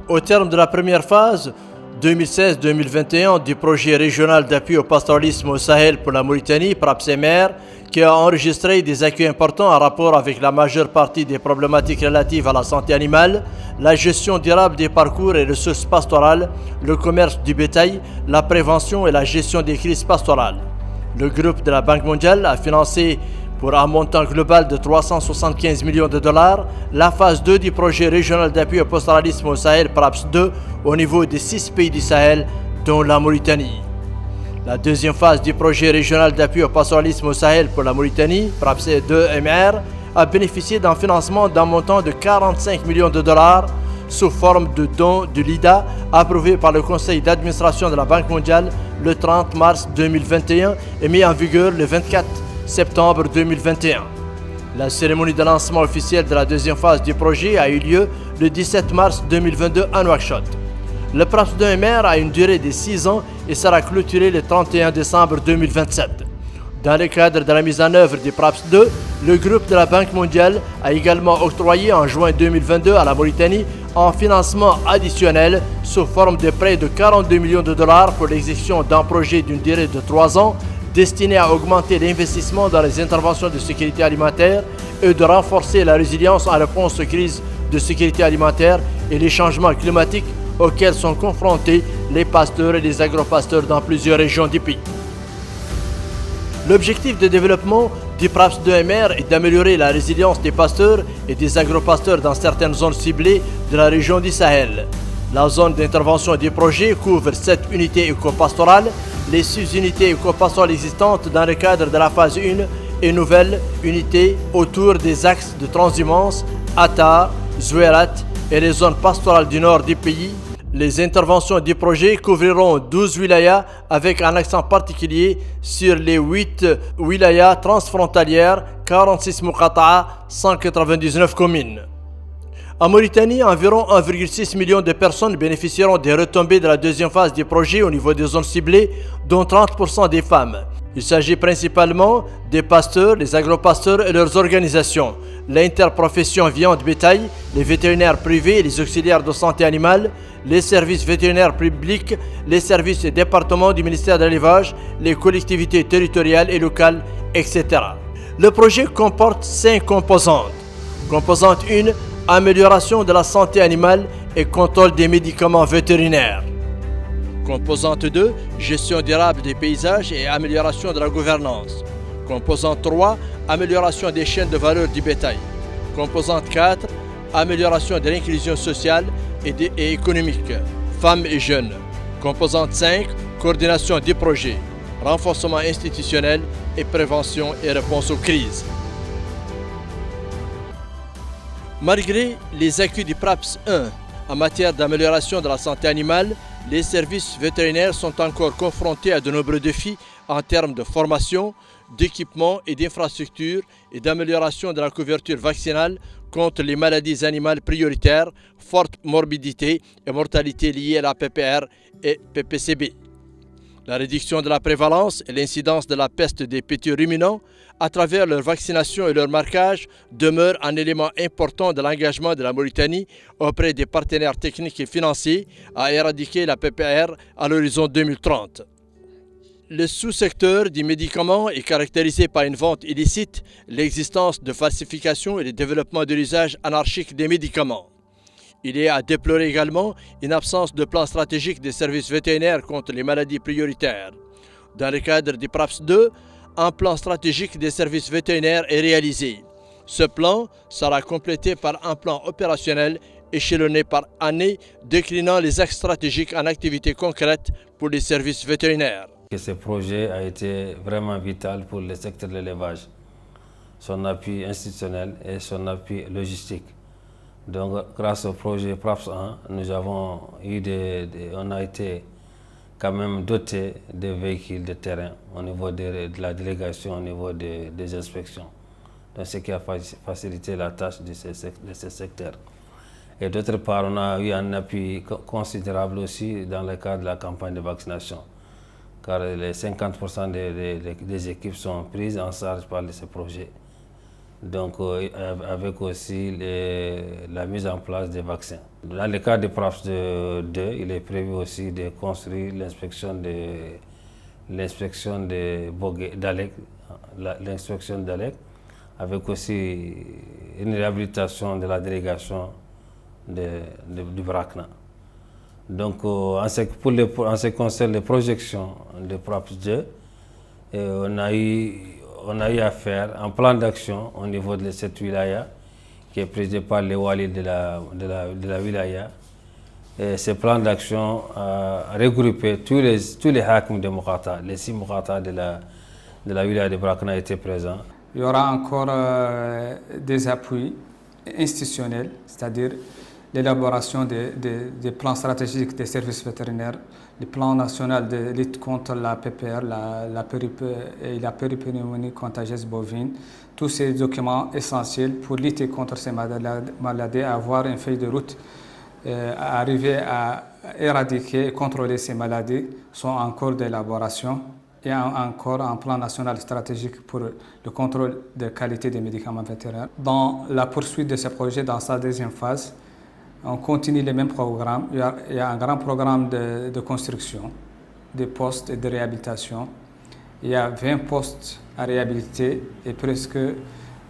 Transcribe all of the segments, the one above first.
Au terme de la première phase 2016-2021 du projet régional d'appui au pastoralisme au Sahel pour la Mauritanie, PRAPSEMER, qui a enregistré des acquis importants en rapport avec la majeure partie des problématiques relatives à la santé animale, la gestion durable des parcours et ressources pastorales, le commerce du bétail, la prévention et la gestion des crises pastorales. Le groupe de la Banque mondiale a financé pour un montant global de 375 millions de dollars, la phase 2 du projet régional d'appui au pastoralisme au Sahel, PRAPS 2, au niveau des 6 pays du Sahel, dont la Mauritanie. La deuxième phase du projet régional d'appui au pastoralisme au Sahel pour la Mauritanie, PRAPS 2-MR, a bénéficié d'un financement d'un montant de 45 millions de dollars sous forme de dons de l'IDA approuvé par le conseil d'administration de la Banque mondiale le 30 mars 2021 et mis en vigueur le 24 septembre 2021. La cérémonie de lancement officiel de la deuxième phase du projet a eu lieu le 17 mars 2022 à Nouakchott. Le PRAPS 2MR a une durée de 6 ans et sera clôturé le 31 décembre 2027. Dans le cadre de la mise en œuvre du PRAPS 2, le groupe de la Banque mondiale a également octroyé en juin 2022 à la Mauritanie un financement additionnel sous forme de prêt de 42 millions de dollars pour l'exécution d'un projet d'une durée de 3 ans destiné à augmenter l'investissement dans les interventions de sécurité alimentaire et de renforcer la résilience en réponse aux crises de sécurité alimentaire et les changements climatiques auxquels sont confrontés les pasteurs et les agropasteurs dans plusieurs régions du pays. L'objectif de développement du PRAPS 2MR est d'améliorer la résilience des pasteurs et des agropasteurs dans certaines zones ciblées de la région du Sahel. La zone d'intervention du projet couvre 7 unités éco-pastorales, les 6 unités éco-pastorales existantes dans le cadre de la phase 1 et nouvelles unités autour des axes de transhumance, Attar, Zouerat et les zones pastorales du nord du pays. Les interventions du projet couvriront 12 wilayas avec un accent particulier sur les 8 wilayas transfrontalières, 46 muqata'a, 199 communes. En Mauritanie, environ 1,6 million de personnes bénéficieront des retombées de la deuxième phase du projet au niveau des zones ciblées, dont 30% des femmes. Il s'agit principalement des pasteurs, les agropasteurs et leurs organisations, l'interprofession viande-bétail, les vétérinaires privés et les auxiliaires de santé animale, les services vétérinaires publics, les services et départements du ministère de l'élevage, les collectivités territoriales et locales, etc. Le projet comporte 5 composantes. Composante 1, amélioration de la santé animale et contrôle des médicaments vétérinaires. Composante 2, gestion durable des paysages et amélioration de la gouvernance. Composante 3, amélioration des chaînes de valeur du bétail. Composante 4, amélioration de l'inclusion sociale et économique, femmes et jeunes. Composante 5, coordination des projets, renforcement institutionnel et prévention et réponse aux crises. Malgré les acquis du PRAPS 1 en matière d'amélioration de la santé animale, les services vétérinaires sont encore confrontés à de nombreux défis en termes de formation, d'équipement et d'infrastructures et d'amélioration de la couverture vaccinale contre les maladies animales prioritaires, forte morbidité et mortalité liées à la PPR et PPCB. La réduction de la prévalence et l'incidence de la peste des petits ruminants à travers leur vaccination et leur marquage demeurent un élément important de l'engagement de la Mauritanie auprès des partenaires techniques et financiers à éradiquer la PPR à l'horizon 2030. Le sous-secteur du médicament est caractérisé par une vente illicite, l'existence de falsifications et le développement de l'usage anarchique des médicaments. Il est à déplorer également une absence de plan stratégique des services vétérinaires contre les maladies prioritaires. Dans le cadre du PRAPS 2, un plan stratégique des services vétérinaires est réalisé. Ce plan sera complété par un plan opérationnel échelonné par année, déclinant les axes stratégiques en activités concrètes pour les services vétérinaires. Ce projet a été vraiment vital pour le secteur de l'élevage, son appui institutionnel et son appui logistique. Donc, grâce au projet PRAPS 1, nous avons eu on a été quand même doté de véhicules de terrain au niveau de la délégation, au niveau des inspections. Donc, ce qui a facilité la tâche de ce secteur. Et d'autre part, on a eu un appui considérable aussi dans le cadre de la campagne de vaccination, car les 50% des équipes sont prises en charge par ce projet. donc avec aussi la mise en place des vaccins. Dans le cas de PRAPS 2, il est prévu aussi de construire l'inspection d'ALEC, avec aussi une réhabilitation de la délégation du BRACNA. Donc, en ce qui concerne les projections de PRAPS 2, on a eu à faire un plan d'action au niveau de cette wilaya qui est présidé par les wali de la wilaya. Et ce plan d'action a regroupé tous les hakim de Moukata, les 6 Moukata de la wilaya de Brakna étaient présents. Il y aura encore des appuis institutionnels, c'est-à-dire l'élaboration des plans stratégiques des services vétérinaires, le plan national de lutte contre la PPR, la péripneumonie contagieuse bovine, tous ces documents essentiels pour lutter contre ces maladies, avoir une feuille de route, arriver à éradiquer et contrôler ces maladies sont en cours d'élaboration. Il y a encore un plan national stratégique pour le contrôle de qualité des médicaments vétérinaires. Dans la poursuite de ce projet, dans sa deuxième phase, on continue les mêmes programmes. Il y a un grand programme de construction, de postes et de réhabilitation. Il y a 20 postes à réhabiliter et presque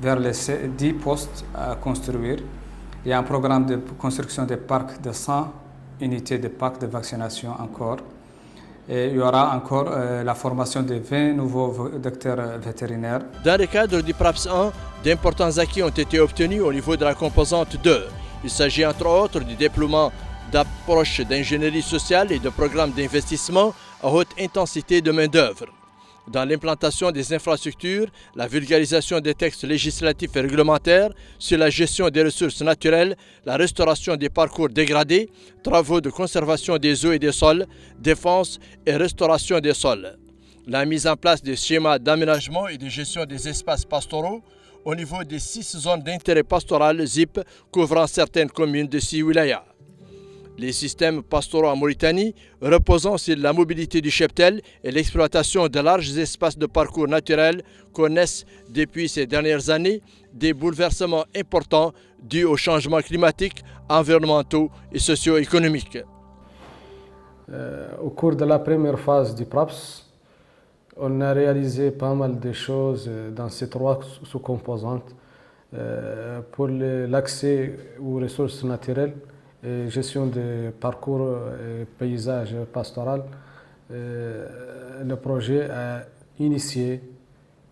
vers les 10 postes à construire. Il y a un programme de construction des parcs de 100 unités de parcs de vaccination encore. Et il y aura encore la formation de 20 nouveaux docteurs vétérinaires. Dans le cadre du PRAPS 1, d'importants acquis ont été obtenus au niveau de la composante 2. Il s'agit entre autres du déploiement d'approches d'ingénierie sociale et de programmes d'investissement à haute intensité de main-d'œuvre. Dans l'implantation des infrastructures, la vulgarisation des textes législatifs et réglementaires sur la gestion des ressources naturelles, la restauration des parcours dégradés, travaux de conservation des eaux et des sols, défense et restauration des sols. La mise en place des schémas d'aménagement et de gestion des espaces pastoraux au niveau des 6 zones d'intérêt pastoral ZIP couvrant certaines communes de 6 wilayas. Les systèmes pastoraux en Mauritanie, reposant sur la mobilité du cheptel et l'exploitation de larges espaces de parcours naturels, connaissent depuis ces dernières années des bouleversements importants dus aux changements climatiques, environnementaux et socio-économiques. Au cours de la première phase du PRAPS, on a réalisé pas mal de choses dans ces 3 sous-composantes pour l'accès aux ressources naturelles et gestion des parcours et paysages pastoral. Le projet a initié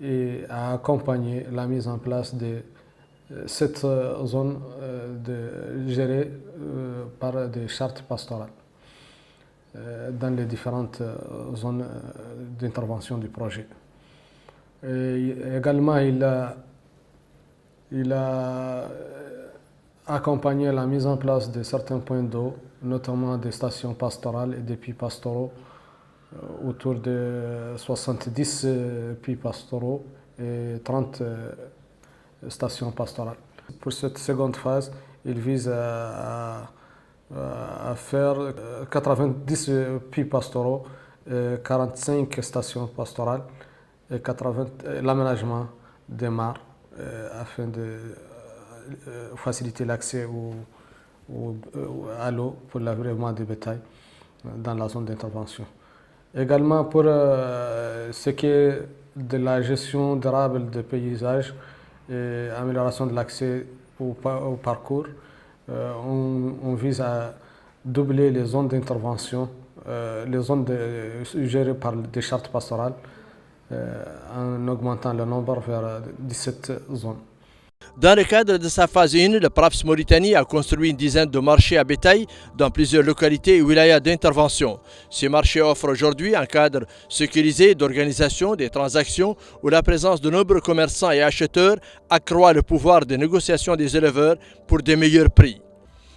et a accompagné la mise en place de cette zone gérée par des chartes pastorales dans les différentes zones d'intervention du projet. Et également, il a accompagné la mise en place de certains points d'eau, notamment des stations pastorales et des puits pastoraux, autour de 70 puits pastoraux et 30 stations pastorales. Pour cette seconde phase, il vise à faire 90 puits pastoraux, 45 stations pastorales et l'aménagement des mares afin de faciliter l'accès à l'eau pour l'agrément du bétail dans la zone d'intervention. Également pour ce qui est de la gestion durable des paysages et amélioration de l'accès au parcours, on vise à doubler les zones d'intervention, les zones gérées par des chartes pastorales, en augmentant le nombre vers 17 zones. Dans le cadre de sa phase 1, le PRAPS Mauritanie a construit une dizaine de marchés à bétail dans plusieurs localités et wilayas d'intervention. Ces marchés offrent aujourd'hui un cadre sécurisé d'organisation des transactions où la présence de nombreux commerçants et acheteurs accroît le pouvoir de négociation des éleveurs pour des meilleurs prix.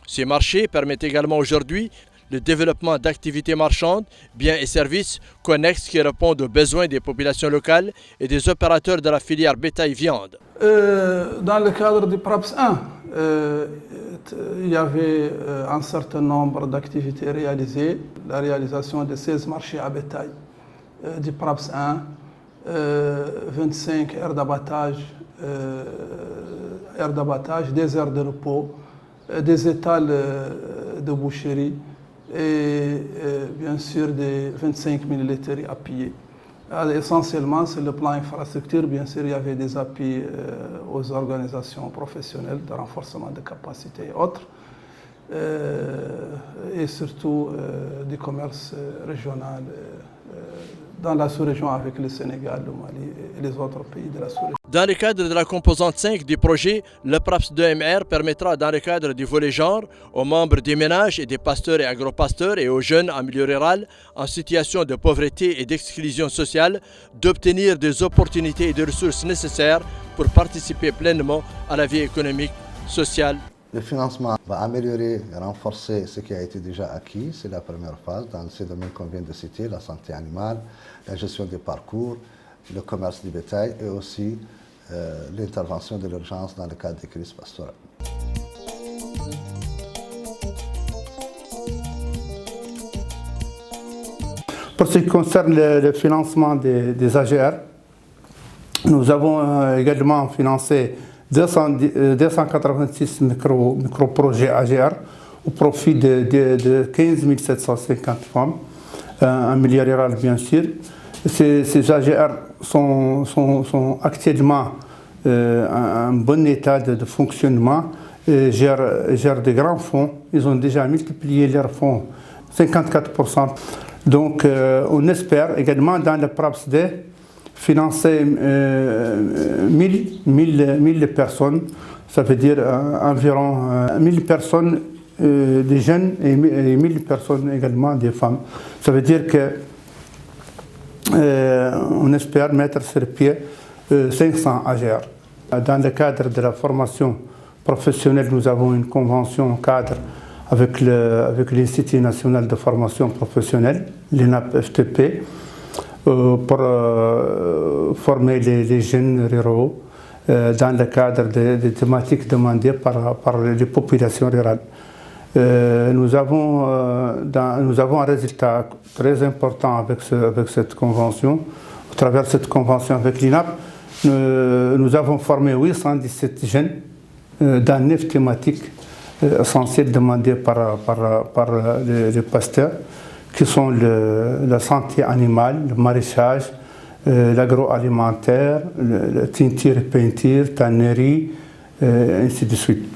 Ces marchés permettent également aujourd'hui le développement d'activités marchandes, biens et services connexes qui répondent aux besoins des populations locales et des opérateurs de la filière bétail-viande. Dans le cadre du PRAPS 1, il y avait un certain nombre d'activités réalisées. La réalisation de 16 marchés à bétail du PRAPS 1, 25 aires d'abattage aires d'abattage, des aires de repos, des étals de boucherie et bien sûr des 25 000 laiteries à piller. Essentiellement, c'est le plan infrastructure. Bien sûr, il y avait des appuis aux organisations professionnelles de renforcement de capacités et autres. Et surtout du commerce régional dans la sous-région avec le Sénégal, le Mali et les autres pays de la sous-région. Dans le cadre de la composante 5 du projet, le PRAPS 2MR permettra, dans le cadre du volet genre, aux membres des ménages et des pasteurs et agropasteurs et aux jeunes en milieu rural en situation de pauvreté et d'exclusion sociale d'obtenir des opportunités et des ressources nécessaires pour participer pleinement à la vie économique, sociale. Le financement va améliorer et renforcer ce qui a été déjà acquis. C'est la première phase dans ces domaines qu'on vient de citer, la santé animale, la gestion des parcours, le commerce du bétail et aussi l'intervention de l'urgence dans le cadre des crises pastorales. Pour ce qui concerne le financement des AGR, nous avons également financé 286 micro-projets AGR au profit de 15 750 femmes, un milieu rural bien sûr. Ces AGR sont actuellement en bon état de fonctionnement et gèrent de grands fonds. Ils ont déjà multiplié leurs fonds 54%. Donc on espère également dans le PRAPS-D financer 1000 personnes, ça veut dire environ 1000 personnes des jeunes et 1000 personnes également des femmes. Ça veut dire que on espère mettre sur pied 500 AGR. Dans le cadre de la formation professionnelle, nous avons une convention cadre avec l'Institut national de formation professionnelle, l'INAP-FTP, pour former les jeunes ruraux dans le cadre des thématiques demandées par les populations rurales. Nous avons un résultat très important avec cette convention. À travers cette convention avec l'INAP, nous avons formé 817 jeunes dans 9 thématiques essentielles demandées par les pasteurs, qui sont la santé animale, le maraîchage, l'agroalimentaire, la teinture et peinture, tannerie, ainsi de suite.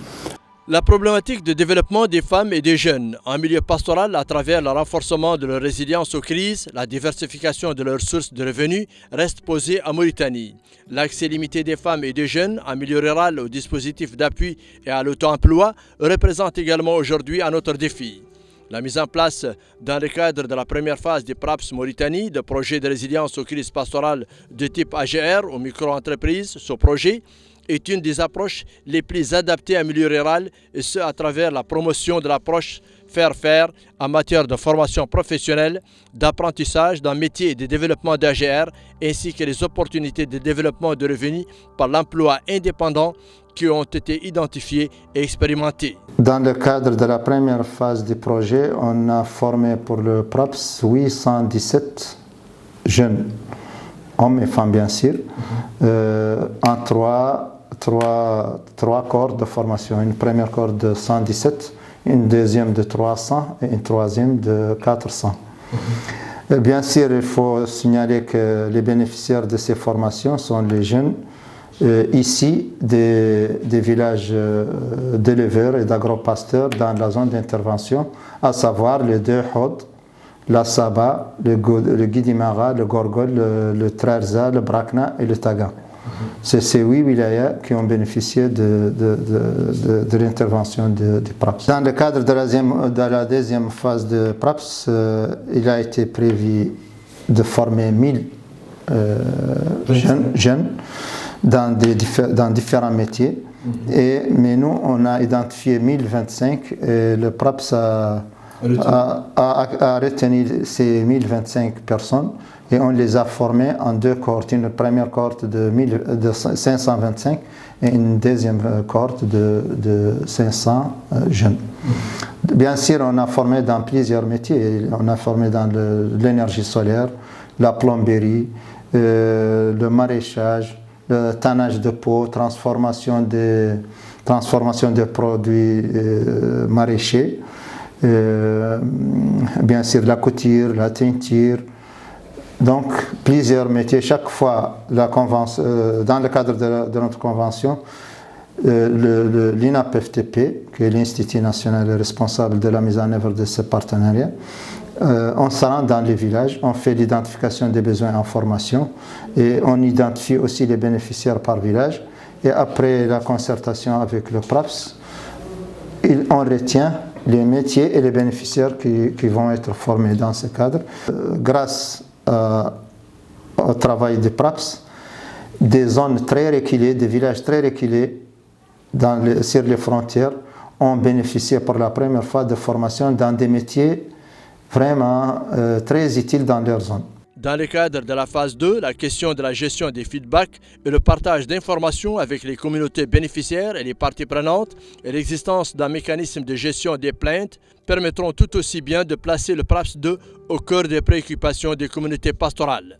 La problématique de développement des femmes et des jeunes en milieu pastoral à travers le renforcement de leur résilience aux crises, la diversification de leurs sources de revenus reste posée en Mauritanie. L'accès limité des femmes et des jeunes en milieu rural aux dispositifs d'appui et à l'auto-emploi représente également aujourd'hui un autre défi. La mise en place, dans le cadre de la première phase du PRAPS Mauritanie, de projets de résilience aux crises pastorales de type AGR aux micro-entreprises, ce projet est une des approches les plus adaptées en milieu rural, et ce à travers la promotion de l'approche faire-faire en matière de formation professionnelle, d'apprentissage d'un métier et de développement d'AGR, ainsi que les opportunités de développement de revenus par l'emploi indépendant qui ont été identifiées et expérimentées. Dans le cadre de la première phase du projet, on a formé pour le PRAPS 817 jeunes, hommes et femmes bien sûr, en trois corps de formation. Une première corps de 117, une deuxième de 300 et une troisième de 400. Bien sûr, il faut signaler que les bénéficiaires de ces formations sont les jeunes ici des villages d'éleveurs et d'agropasteurs dans la zone d'intervention, à savoir les deux Hod, la Saba, le Guidimara, le Gorgol, le Trarza, le Brakna et le Taga. C'est ces 8 wilayas qui ont bénéficié de l'intervention du PRAPS. Dans le cadre de la deuxième phase de PRAPS, il a été prévu de former 1000 jeunes dans différents métiers. Mais nous, on a identifié 1025 et le PRAPS a retenu ces 1025 personnes et on les a formés en deux cohortes. Une première cohorte de 525 et une deuxième cohorte de 500 jeunes. Bien sûr, on a formé dans plusieurs métiers. On a formé dans l'énergie solaire, la plomberie, le maraîchage, le tannage de peau, transformation des produits maraîchers, bien sûr la couture, la teinture. Donc plusieurs métiers. Chaque fois, dans le cadre de notre convention, l'INAP-FTP, qui est l'Institut national responsable de la mise en œuvre de ce partenariat, on se rend dans les villages, on fait l'identification des besoins en formation et on identifie aussi les bénéficiaires par village. Et après la concertation avec le PRAPS, on retient les métiers et les bénéficiaires qui vont être formés dans ce cadre. Grâce au travail des PRAPS, des zones très reculées, des villages très reculés sur les frontières ont bénéficié pour la première fois de formation dans des métiers vraiment très utiles dans leur zone. Dans le cadre de la phase 2, la question de la gestion des feedbacks et le partage d'informations avec les communautés bénéficiaires et les parties prenantes et l'existence d'un mécanisme de gestion des plaintes permettront tout aussi bien de placer le PRAPS 2 au cœur des préoccupations des communautés pastorales.